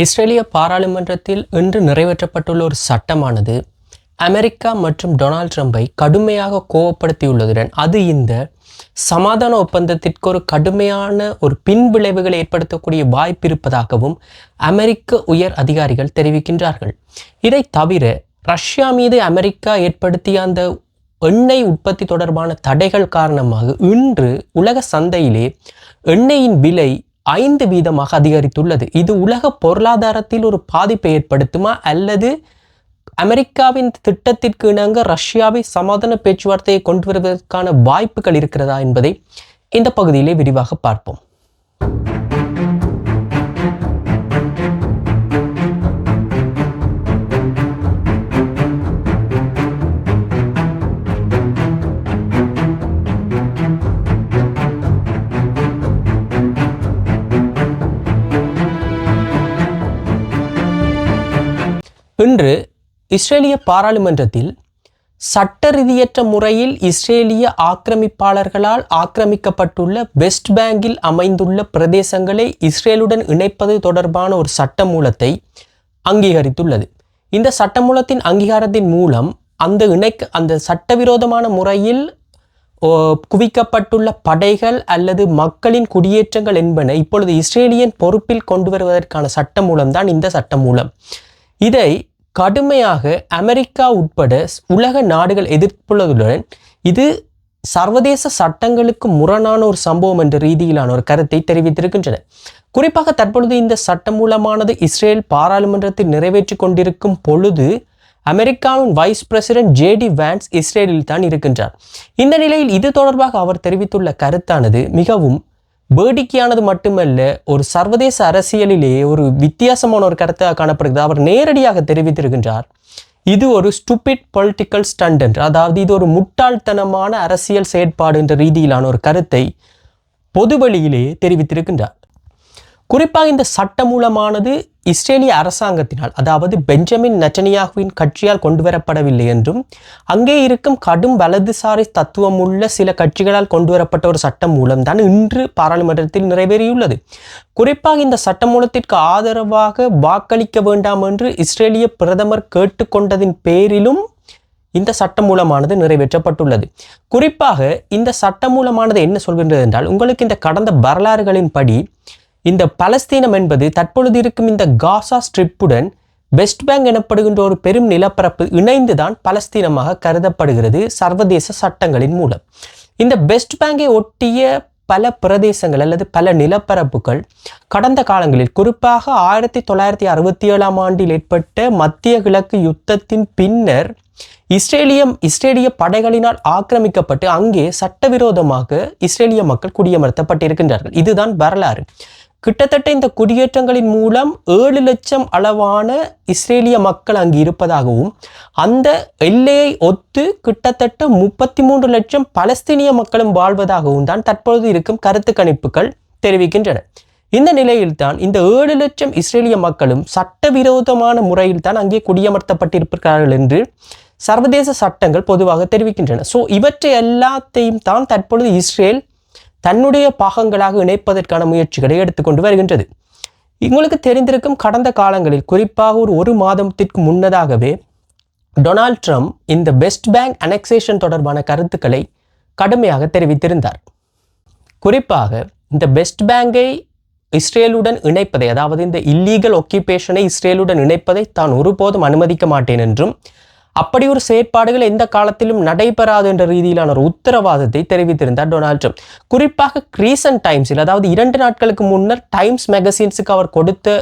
இஸ்ரேலிய பாராளுமன்றத்தில் இன்று நிறைவேற்றப்பட்டுள்ள ஒரு சட்டமானது அமெரிக்கா மற்றும் டொனால்ட் ட்ரம்பை கடுமையாக கோபப்படுத்தியுள்ளதுடன் அது இந்த சமாதான ஒப்பந்தத்திற்கு ஒரு கடுமையான ஒரு பின்விளைவுகளை ஏற்படுத்தக்கூடிய வாய்ப்பு இருப்பதாகவும் அமெரிக்க உயர் அதிகாரிகள் தெரிவிக்கின்றார்கள். இதை தவிர ரஷ்யா மீது அமெரிக்கா ஏற்படுத்திய அந்த எண்ணெய் உற்பத்தி தொடர்பான தடைகள் காரணமாக இன்று உலக சந்தையிலே எண்ணெயின் விலை 5% அதிகரித்துள்ளது. இது உலக பொருளாதாரத்தில் ஒரு பாதிப்பை ஏற்படுத்துமா அல்லது அமெரிக்காவின் திட்டத்திற்கு இணங்க ரஷ்யாவை சமாதான பேச்சுவார்த்தையை கொண்டு வருவதற்கான வாய்ப்புகள் இருக்கிறதா என்பதை இந்த பகுதியிலே விரிவாக பார்ப்போம். இன்று இஸ்ரேலிய பாராளுமன்றத்தில் சட்ட ரீதியற்ற முறையில் இஸ்ரேலிய ஆக்கிரமிப்பாளர்களால் ஆக்கிரமிக்கப்பட்டுள்ள வெஸ்ட் பேங்கில் அமைந்துள்ள பிரதேசங்களை இஸ்ரேலுடன் இணைப்பது தொடர்பான ஒரு சட்டமூலத்தை அங்கீகரித்துள்ளது. இந்த சட்டமூலத்தின் அங்கீகாரத்தின் மூலம் அந்த சட்டவிரோதமான முறையில் குவிக்கப்பட்டுள்ள படைகள் அல்லது மக்களின் குடியேற்றங்கள் என்பன இப்பொழுது இஸ்ரேலியன் பொறுப்பில் கொண்டு வருவதற்கான சட்டமூலம்தான் இந்த சட்டமூலம். இதை கடுமையாக அமெரிக்கா உட்பட உலக நாடுகள் எதிர்ப்புள்ளதுடன் இது சர்வதேச சட்டங்களுக்கு முரணான ஒரு சம்பவம் என்ற ரீதியிலான ஒரு கருத்தை தெரிவித்திருக்கின்றன. குறிப்பாக தற்பொழுது இந்த சட்டமூலமானது இஸ்ரேல் பாராளுமன்றத்தில் நிறைவேற்றி கொண்டிருக்கும் பொழுது அமெரிக்காவின் வைஸ் பிரசிடென்ட் ஜேடி வான்ஸ் இஸ்ரேலில் தான் இருக்கின்றார். இந்த நிலையில் இது தொடர்பாக அவர் தெரிவித்துள்ள கருத்தானது மிகவும் வேடிக்கையானது மட்டுமல்ல, ஒரு சர்வதேச அரசியலிலேயே ஒரு வித்தியாசமான ஒரு கருத்தாக காணப்படுகிறது. அவர் நேரடியாக தெரிவித்திருக்கின்றார், இது ஒரு ஸ்டூபிட் பொலிட்டிக்கல் ஸ்டண்ட் என்று, அதாவது இது ஒரு முட்டாள்தனமான அரசியல் செயற்பாடு என்ற ரீதியிலான ஒரு கருத்தை பொதுவெளியிலேயே தெரிவித்திருக்கின்றார். குறிப்பாக இந்த சட்டமூலமானது இஸ்ரேலிய அரசாங்கத்தினால், அதாவது பெஞ்சமின் நெட்டன்யாகுவின் கட்சியால் கொண்டு வரப்படவில்லை என்றும் அங்கே இருக்கும் கடும் வலதுசாரி தத்துவம் உள்ள சில கட்சிகளால் கொண்டு வரப்பட்ட ஒரு சட்ட மூலம்தான் இன்று பாராளுமன்றத்தில் நிறைவேறியுள்ளது. குறிப்பாக இந்த சட்டமூலத்திற்கு ஆதரவாக வாக்களிக்க வேண்டாம் என்று இஸ்ரேலிய பிரதமர் கேட்டுக்கொண்டதின் பேரிலும் இந்த சட்டமூலமானது நிறைவேற்றப்பட்டுள்ளது. குறிப்பாக இந்த சட்டமூலமானது என்ன சொல்கின்றது என்றால், உங்களுக்கு இந்த கடந்த வரலாறுகளின்படி இந்த பலஸ்தீனம் என்பது தற்பொழுது இருக்கும் இந்த காசா ஸ்ட்ரிப்புடன் வெஸ்ட் பேங்க் எனப்படுகின்ற ஒரு பெரும் நிலப்பரப்பு இணைந்துதான் பலஸ்தீனமாக கருதப்படுகிறது சர்வதேச சட்டங்களின் மூலம். இந்த வெஸ்ட் பேங்கை ஒட்டிய பல பிரதேசங்கள் அல்லது பல நிலப்பரப்புகள் கடந்த காலங்களில், குறிப்பாக 1967 ஆண்டில் ஏற்பட்ட மத்திய கிழக்கு யுத்தத்தின் பின்னர் இஸ்ரேலிய படைகளினால் ஆக்கிரமிக்கப்பட்டு அங்கே சட்டவிரோதமாக இஸ்ரேலிய மக்கள் குடியமர்த்தப்பட்டிருக்கின்றார்கள். இதுதான் வரலாறு. கிட்டத்தட்ட இந்த குடியேற்றங்களின் மூலம் 7 லட்சம் அளவான இஸ்ரேலிய மக்கள் அங்கு இருப்பதாகவும் அந்த எல்லையை ஒத்து கிட்டத்தட்ட 33 லட்சம் பலஸ்தீனிய மக்களும் வாழ்வதாகவும் தான் தற்பொழுது இருக்கும் கருத்து கணிப்புகள் தெரிவிக்கின்றன. இந்த நிலையில்தான் இந்த 7 லட்சம் இஸ்ரேலிய மக்களும் சட்டவிரோதமான முறையில் தான் அங்கே குடியமர்த்தப்பட்டிருக்கிறார்கள் என்று சர்வதேச சட்டங்கள் பொதுவாக தெரிவிக்கின்றன. இவற்றை எல்லாத்தையும் தான் தற்பொழுது இஸ்ரேல் தன்னுடைய பாகங்களாக இணைப்பதற்கான முயற்சிகளை எடுத்துக்கொண்டு வருகின்றது. உங்களுக்கு தெரிந்திருக்கும், கடந்த காலங்களில் குறிப்பாக ஒரு மாதத்திற்கு முன்னதாகவே டொனால்ட் ட்ரம்ப் இந்த வெஸ்ட் பேங்க் அனெக்சேஷன் தொடர்பான கருத்துக்களை கடுமையாக தெரிவித்திருந்தார். குறிப்பாக இந்த வெஸ்ட் பேங்கை இஸ்ரேலுடன் இணைப்பதை, அதாவது இந்த இல்லீகல் ஒக்கியூபேஷனை இஸ்ரேலுடன் இணைப்பதை தான் ஒருபோதும் அனுமதிக்க மாட்டேன் என்றும் அப்படி ஒரு செயற்பாடுகள் எந்த காலத்திலும் நடைபெறாது என்ற ரீதியிலான ஒரு உத்தரவாதத்தை தெரிவித்திருந்தார் டொனால்ட் ட்ரம்ப். குறிப்பாக ரீசன்ட் டைம்ஸில், அதாவது 2 நாட்களுக்கு முன்னர் டைம்ஸ் மேகசின்ஸுக்கு அவர் கொடுத்த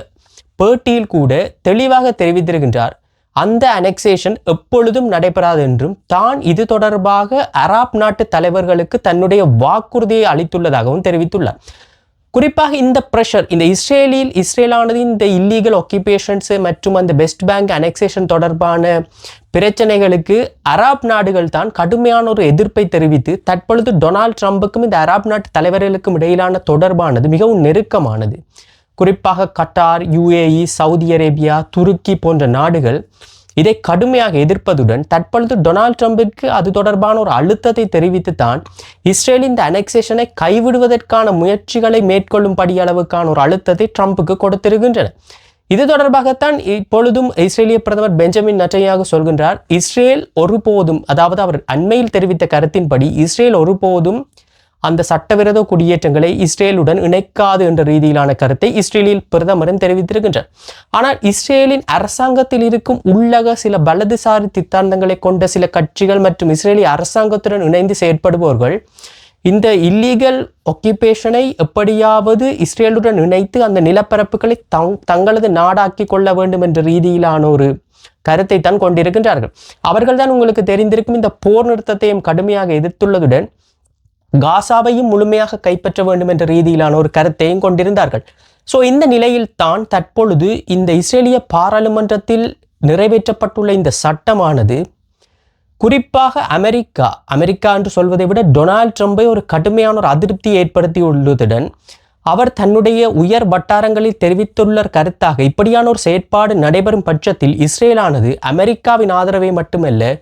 பேட்டியில் கூட தெளிவாக தெரிவித்திருக்கின்றார், அந்த அனெக்சேஷன் எப்பொழுதும் நடைபெறாது என்றும் தான் இது தொடர்பாக அரப் நாட்டு தலைவர்களுக்கு தன்னுடைய வாக்குறுதியை அளித்துள்ளதாகவும் தெரிவித்துள்ளார். குறிப்பாக இந்த பிரஷர், இந்த இஸ்ரேலானது இந்த இல்லீகல் ஆக்கியூபேஷன்ஸ் மற்றும் அந்த வெஸ்ட் பேங்க் அனெக்சேஷன் தொடர்பான பிரச்சனைகளுக்கு அரப் நாடுகள் தான் கடுமையான ஒரு எதிர்ப்பை தெரிவித்து தற்பொழுது டொனால்ட் ட்ரம்புக்கும் இந்த அரப் நாட்டு தலைவர்களுக்கும் இடையிலான தொடர்பானது மிகவும் நெருக்கமானது. குறிப்பாக கட்டார், UAE, சவுதி அரேபியா, துருக்கி போன்ற நாடுகள் இதை கடுமையாக எதிர்ப்பதுடன் தற்பொழுது டொனால்ட் ட்ரம்பிற்கு அது தொடர்பான ஒரு அழுத்தத்தை தெரிவித்து தான் இஸ்ரேல் இந்த அனெக்சேஷனை கைவிடுவதற்கான முயற்சிகளை மேற்கொள்ளும்படி அளவுக்கான ஒரு அழுத்தத்தை ட்ரம்புக்கு கொடுத்திருக்கின்றன. இது தொடர்பாகத்தான் இப்பொழுதும் இஸ்ரேலிய பிரதமர் பெஞ்சமின் நெட்டன்யாகு சொல்கின்றார், இஸ்ரேல் ஒருபோதும், அதாவது அவர் அண்மையில் தெரிவித்த கருத்தின்படி இஸ்ரேல் ஒருபோதும் அந்த சட்டவிரோத குடியேற்றங்களை இஸ்ரேலுடன் இணைக்காது என்ற ரீதியிலான கருத்தை இஸ்ரேலில் பிரதமரும் தெரிவித்திருக்கின்றார். ஆனால் இஸ்ரேலின் அரசாங்கத்தில் இருக்கும் உள்ளக சில வலதுசாரி சித்தாந்தங்களை கொண்ட சில கட்சிகள் மற்றும் இஸ்ரேலிய அரசாங்கத்துடன் இணைந்து செயற்படுபவர்கள் இந்த இல்லீகல் ஆக்கியூபேஷனை எப்படியாவது இஸ்ரேலுடன் இணைத்து அந்த நிலப்பரப்புகளை தங்களது நாடாக்கி கொள்ள வேண்டும் என்ற ரீதியிலான ஒரு கருத்தை தான் கொண்டிருக்கின்றார்கள். அவர்கள்தான் உங்களுக்கு தெரிந்திருக்கும் இந்த போர் நிறுத்தத்தையும் கடுமையாக எதிர்த்துள்ளதுடன் காசாவையும் முழுமையாக கைப்பற்ற வேண்டும் என்ற ரீதியிலான ஒரு கருத்தையும் கொண்டிருந்தார்கள். ஸோ இந்த நிலையில் தான் தற்பொழுது இந்த இஸ்ரேலிய பாராளுமன்றத்தில் நிறைவேற்றப்பட்டுள்ள இந்த சட்டமானது குறிப்பாக அமெரிக்கா என்று சொல்வதை விட டொனால்ட் ட்ரம்பை ஒரு கடுமையான ஒரு அதிருப்தியை ஏற்படுத்தியுள்ளதுடன் அவர் தன்னுடைய உயர் வட்டாரங்களில் தெரிவித்துள்ள கருத்தாக இப்படியான ஒரு செயற்பாடு நடைபெறும் பட்சத்தில் இஸ்ரேலானது அமெரிக்காவின் ஆதரவை மட்டுமல்ல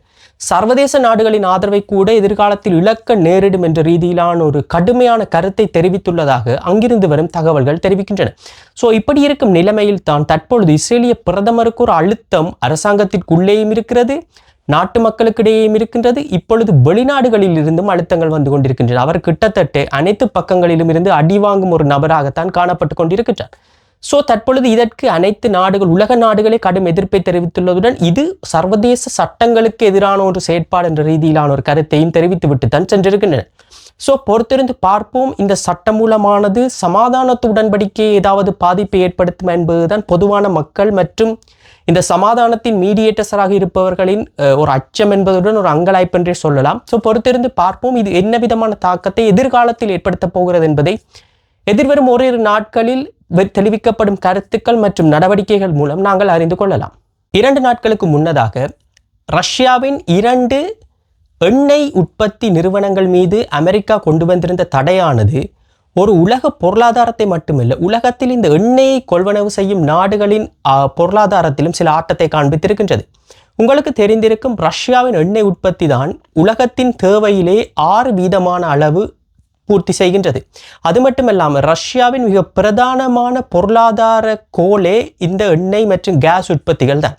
சர்வதேச நாடுகளின் ஆதரவை கூட எதிர்காலத்தில் இழக்க நேரிடும் என்ற ரீதியிலான ஒரு கடுமையான கருத்தை தெரிவித்துள்ளதாக அங்கிருந்து வரும் தகவல்கள் தெரிவிக்கின்றன. ஸோ இப்படி இருக்கும் நிலைமையில் தான் தற்பொழுது இஸ்ரேலிய பிரதமருக்கு ஒரு அழுத்தம் அரசாங்கத்திற்குள்ளேயும் இருக்கிறது, நாட்டு மக்களுக்கிடையேயும் இருக்கின்றது. இப்பொழுது வெளிநாடுகளில் இருந்தும் அழுத்தங்கள் வந்து கொண்டிருக்கின்றன. அவர் கிட்டத்தட்ட அனைத்து பக்கங்களிலும் இருந்து அடி வாங்கும் ஒரு நபராகத்தான் காணப்பட்டு கொண்டிருக்கின்றார். ஸோ தற்பொழுது இதற்கு அனைத்து நாடுகள், உலக நாடுகளே கடும் எதிர்ப்பை தெரிவித்துள்ளதுடன் இது சர்வதேச சட்டங்களுக்கு எதிரான ஒரு செயற்பாடு என்ற ரீதியிலான ஒரு கருத்தையும் தெரிவித்துவிட்டு தான் சென்றிருக்கின்றன. ஸோ பொறுத்திருந்து பார்ப்போம். இந்த சட்டமூலமானது சமாதானத்து உடன்படிக்கையை ஏதாவது பாதிப்பை ஏற்படுத்தும் என்பதுதான் பொதுவான மக்கள் மற்றும் இந்த சமாதானத்தின் மீடியேட்டர்ஸராக இருப்பவர்களின் ஒரு அச்சம் என்பதுடன் ஒரு அங்கலாய்ப்பு என்றே சொல்லலாம். ஸோ பொறுத்திருந்து பார்ப்போம் இது என்ன விதமான தாக்கத்தை எதிர்காலத்தில் ஏற்படுத்த போகிறது என்பதை எதிர்வரும் ஓரிரு நாட்களில் தெரிவிக்கப்படும் கருத்துக்கள் மற்றும் நடவடிக்கைகள் மூலம் நாங்கள் அறிந்து கொள்ளலாம். 2 நாட்களுக்கு முன்னதாக ரஷ்யாவின் 2 எண்ணெய் உற்பத்தி நிறுவனங்கள் மீது அமெரிக்கா கொண்டு வந்திருந்த தடையானது ஒரு உலக பொருளாதாரத்தை மட்டுமல்ல, உலகத்தில் இந்த எண்ணெயை கொள்வனவு செய்யும் நாடுகளின் பொருளாதாரத்திலும் சில ஆட்டத்தை காண்பித்திருக்கின்றது. உங்களுக்கு தெரிந்திருக்கும் ரஷ்யாவின் எண்ணெய் உற்பத்தி தான் உலகத்தின் தேவையிலே 6% அளவு பூர்த்தி செய்கின்றது. அது மட்டுமல்லாமல் ரஷ்யாவின் மிக பிரதானமான பொருளாதார கோலே இந்த எண்ணெய் மற்றும் கேஸ் உற்பத்திகள் தான்.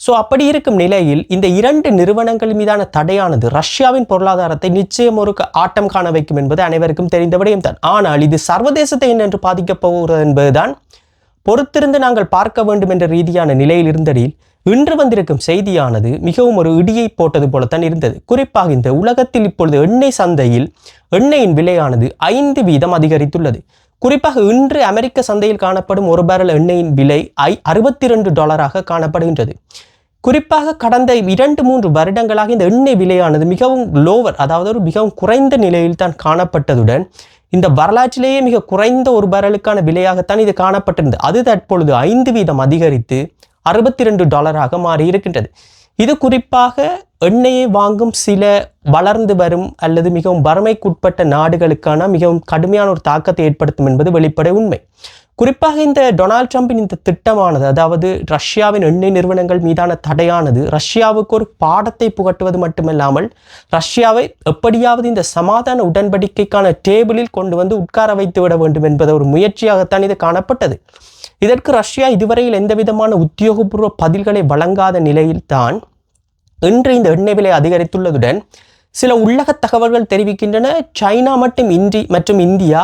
ஸோ அப்படி இருக்கும் நிலையில் இந்த 2 நிறுவனங்கள் மீதான தடையானது ரஷ்யாவின் பொருளாதாரத்தை நிச்சயம் ஒரு ஆட்டம் காண வைக்கும் என்பது அனைவருக்கும் தெரிந்த விடயம் தான். ஆனால் இது சர்வதேசத்தை என்னென்று பாதிக்கப் போகிறது என்பதுதான் பொறுத்திருந்து நாங்கள் பார்க்க வேண்டும் என்ற ரீதியான நிலையில் இருந்ததில் இன்று வந்திருக்கும் செய்தியானது மிகவும் ஒரு இடியை போட்டது போலத்தான் இருந்தது. குறிப்பாக இந்த உலகத்தில் இப்பொழுது எண்ணெய் சந்தையில் எண்ணெயின் விலையானது 5% அதிகரித்துள்ளது. குறிப்பாக இன்று அமெரிக்க சந்தையில் காணப்படும் ஒரு பேரல் எண்ணெயின் விலை $62 காணப்படுகின்றது. குறிப்பாக கடந்த 2-3 வருடங்களாக இந்த எண்ணெய் விலையானது மிகவும் லோவர், அதாவது ஒரு மிகவும் குறைந்த நிலையில் தான் காணப்பட்டதுடன் இந்த வரலாற்றிலேயே மிக குறைந்த ஒரு பேரலுக்கான விலையாகத்தான் இது காணப்பட்டிருந்தது. அது தற்பொழுது 5% அதிகரித்து $62 மாறி இருக்கின்றது. இது குறிப்பாக எண்ணெயை வாங்கும் சில வளர்ந்து வரும் அல்லது மிகவும் வறுமைக்குட்பட்ட நாடுகளுக்கான மிகவும் கடுமையான ஒரு தாக்கத்தை ஏற்படுத்தும் என்பது வெளிப்படை உண்மை. குறிப்பாக இந்த டொனால்ட் ட்ரம்பின் இந்த திட்டமானது, அதாவது ரஷ்யாவின் எண்ணெய் நிறுவனங்கள் மீதான தடையானது ரஷ்யாவுக்கு ஒரு பாடத்தை புகட்டுவது மட்டுமல்லாமல் ரஷ்யாவை எப்படியாவது இந்த சமாதான உடன்படிக்கைக்கான டேபிளில் கொண்டு வந்து உட்கார வைத்து விட வேண்டும் என்பது ஒரு முயற்சியாகத்தான் இது காணப்பட்டது. இதற்கு ரஷ்யா இதுவரையில் எந்தவிதமான உத்தியோகபூர்வ பதில்களை வழங்காத நிலையில்தான் இன்று இந்த எண்ணெய் விலை அதிகரித்துள்ளதுடன் சில உள்ளக தகவல்கள் தெரிவிக்கின்றன சைனா மற்றும் இந்தியா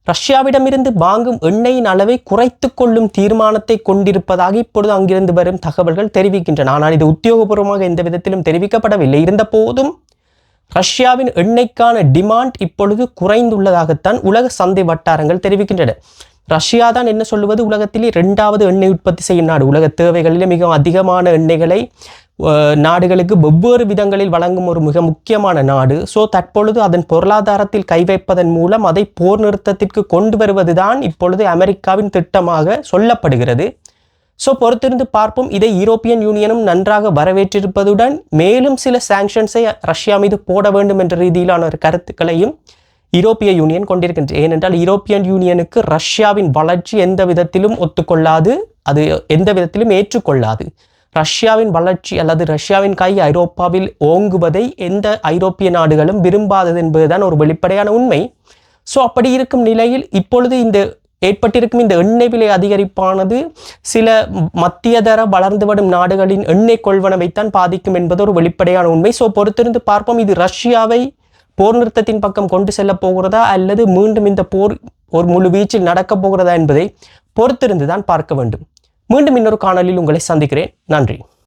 ரஷ்யாவிடமிருந்து வாங்கும் எண்ணெயின் அளவை குறைத்து கொள்ளும் தீர்மானத்தை கொண்டிருப்பதாக இப்பொழுது அங்கிருந்து வரும் தகவல்கள் தெரிவிக்கின்றன. ஆனால் இது உத்தியோகபூர்வமாக எந்த விதத்திலும் தெரிவிக்கப்படவில்லை. இருந்த போதும் ரஷ்யாவின் எண்ணெய்க்கான டிமாண்ட் இப்பொழுது குறைந்துள்ளதாகத்தான் உலக சந்தை வட்டாரங்கள் தெரிவிக்கின்றன. ரஷ்யா தான் என்ன சொல்லுவது, உலகத்திலே 2வது எண்ணெய் உற்பத்தி செய்யும் நாடு. உலக தேவைகளிலே மிகவும் அதிகமான எண்ணெய்களை நாடுகளுக்கு வெவ்வேறு விதங்களில் வழங்கும் ஒரு மிக முக்கியமான நாடு. ஸோ தற்பொழுது அதன் பொருளாதாரத்தில் கை வைப்பதன் மூலம் அதை போர் நிறுத்தத்திற்கு கொண்டு வருவதுதான் இப்பொழுது அமெரிக்காவின் திட்டமாக சொல்லப்படுகிறது. ஸோ பொறுத்திருந்து பார்ப்போம். இதை யூரோப்பியன் யூனியனும் நன்றாக வரவேற்றிருப்பதுடன் மேலும் சில சாங்ஷன்ஸை ரஷ்யா மீது போட வேண்டும் என்ற ரீதியிலான ஒரு கருத்துக்களையும் யூரோப்பிய யூனியன் கொண்டிருக்கின்றது. ஏனென்றால் யூரோப்பியன் யூனியனுக்கு ரஷ்யாவின் வளர்ச்சி எந்த விதத்திலும் ஒத்துக்கொள்ளாது, அது எந்த விதத்திலும் ஏற்றுக்கொள்ளாது. ரஷ்யாவின் வளர்ச்சி அல்லது ரஷ்யாவின் கை ஐரோப்பாவில் ஓங்குவதை எந்த ஐரோப்பிய நாடுகளும் விரும்பாதது என்பதுதான் ஒரு வெளிப்படையான உண்மை. ஸோ அப்படி இருக்கும் நிலையில் இப்பொழுது இந்த ஏற்பட்டிருக்கும் இந்த எண்ணெய் விலை அதிகரிப்பானது சில மத்தியதர வளர்ந்து வரும் நாடுகளின் எண்ணெய் கொள்வனவைத்தான் பாதிக்கும் என்பது ஒரு வெளிப்படையான உண்மை. ஸோ பொறுத்திருந்து பார்ப்போம், இது ரஷ்யாவை போர் நிறுத்தத்தின் பக்கம் கொண்டு செல்ல போகிறதா அல்லது மீண்டும் இந்த போர் ஒரு முழு வீச்சில் நடக்கப் போகிறதா என்பதை பொறுத்திருந்து தான் பார்க்க வேண்டும். மீண்டும் இன்னொரு காணொலியில் உங்களை சந்திக்கிறேன். நன்றி.